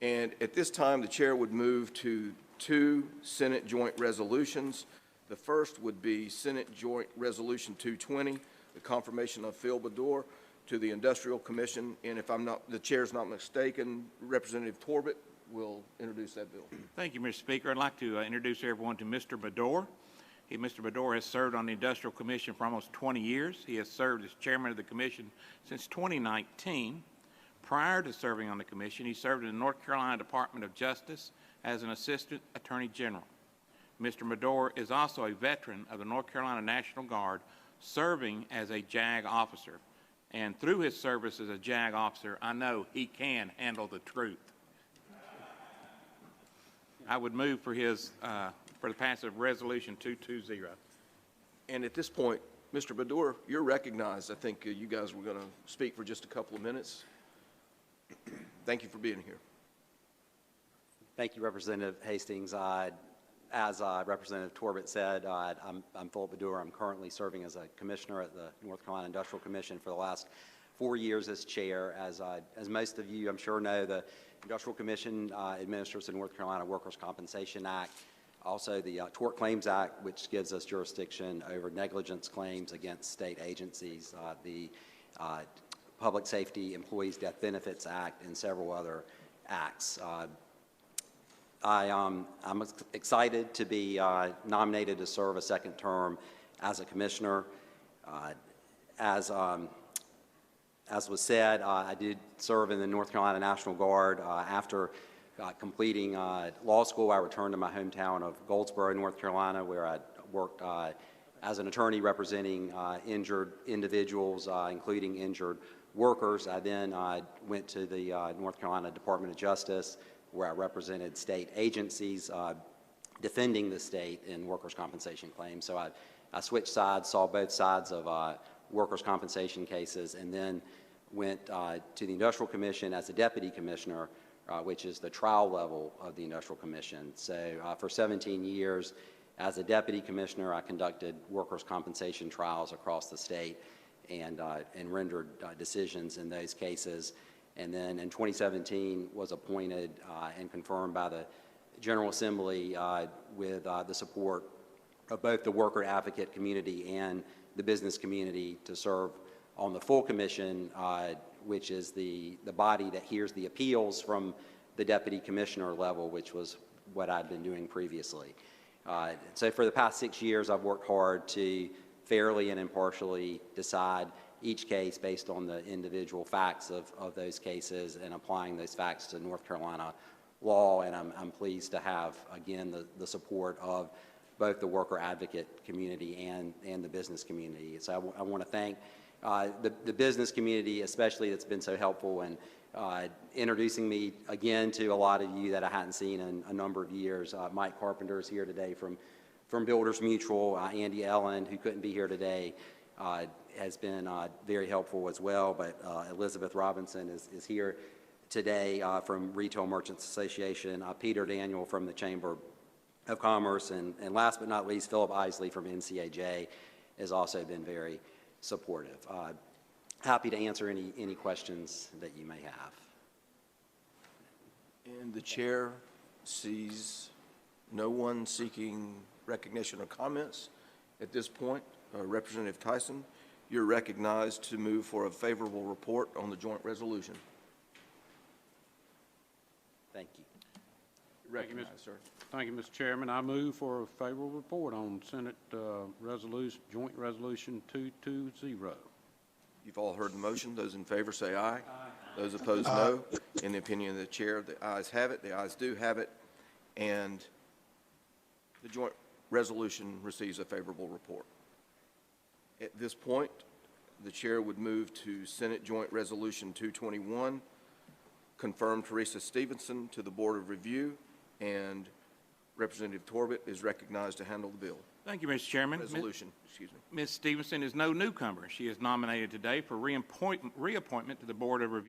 And at this time, the chair would move to two Senate joint resolutions. The first would be Senate Joint Resolution 220, the confirmation of Phil Baddour to the Industrial Commission. And if the chair's not mistaken, Representative Torbett will introduce that bill. Thank you, Mr. Speaker. I'd like to introduce everyone to Mr. Baddour. Mr. Baddour has served on the Industrial Commission for almost 20 years. He has served as chairman of the commission since 2019. Prior to serving on the commission, he served in the North Carolina Department of Justice as an assistant attorney general. Mr. Baddour is also a veteran of the North Carolina National Guard, serving as a JAG officer. And through his service as a JAG officer, I know he can handle the truth. I would move for the passage of Resolution 220. And at this point, Mr. Baddour, you're recognized. I think you guys were going to speak for just a couple of minutes. Thank you for being here. Thank you, Representative Hastings. As Representative Torbett said, I'm Philip Baddour. I'm currently serving as a commissioner at the North Carolina Industrial Commission for the last 4 years as chair. As most of you, I'm sure, know, the Industrial Commission administers the North Carolina Workers' Compensation Act, also the Tort Claims Act, which gives us jurisdiction over negligence claims against state agencies, the Public Safety Employees Death Benefits Act, and several other acts. I'm excited to be nominated to serve a second term as a commissioner. As was said, I did serve in the North Carolina National Guard. After completing law school, I returned to my hometown of Goldsboro, North Carolina, where I worked as an attorney representing injured individuals, including injured workers. I then went to the North Carolina Department of Justice, where I represented state agencies defending the state in workers' compensation claims. So I switched sides, saw both sides of workers' compensation cases, and then went to the Industrial Commission as a deputy commissioner, which is the trial level of the Industrial Commission. So for 17 years as a deputy commissioner, I conducted workers' compensation trials across the state and rendered decisions in those cases. And then in 2017 was appointed and confirmed by the General Assembly with the support of both the worker advocate community and the business community to serve on the full commission, which is the body that hears the appeals from the deputy commissioner level, which was what I'd been doing previously. So for the past 6 years, I've worked hard to fairly and impartially decide each case based on the individual facts of those cases and applying those facts to North Carolina law. And I'm pleased to have, again, the support of both the worker advocate community and the business community. So I want to thank the business community, especially, that's been so helpful in introducing me again to a lot of you that I hadn't seen in a number of years. Mike Carpenter is here today from Builders Mutual. Andy Ellen, who couldn't be here today, has been very helpful as well. But Elizabeth Robinson is here today from Retail Merchants Association. Peter Daniel from the Chamber of Commerce, and last but not least, Philip Isley from NCAJ has also been very supportive. Happy to answer any questions that you may have. And the chair sees no one seeking recognition or comments at this point. Representative Tyson, you're recognized to move for a favorable report on the joint resolution. Thank you. Recognized, sir. Thank you, Mr. Chairman. I move for a favorable report on Senate Joint Resolution 220. You've all heard the motion. Those in favor say aye. Aye. Those opposed, no. In the opinion of the chair, the ayes have it. The ayes do have it. And the joint resolution receives a favorable report. At this point, the chair would move to Senate Joint Resolution 221, confirm Theresa Stephenson to the Board of Review, and Representative Torbett is recognized to handle the bill. Thank you, Mr. Chairman. Resolution, excuse me. Ms. Stephenson is no newcomer. She is nominated today for reappointment to the Board of Review.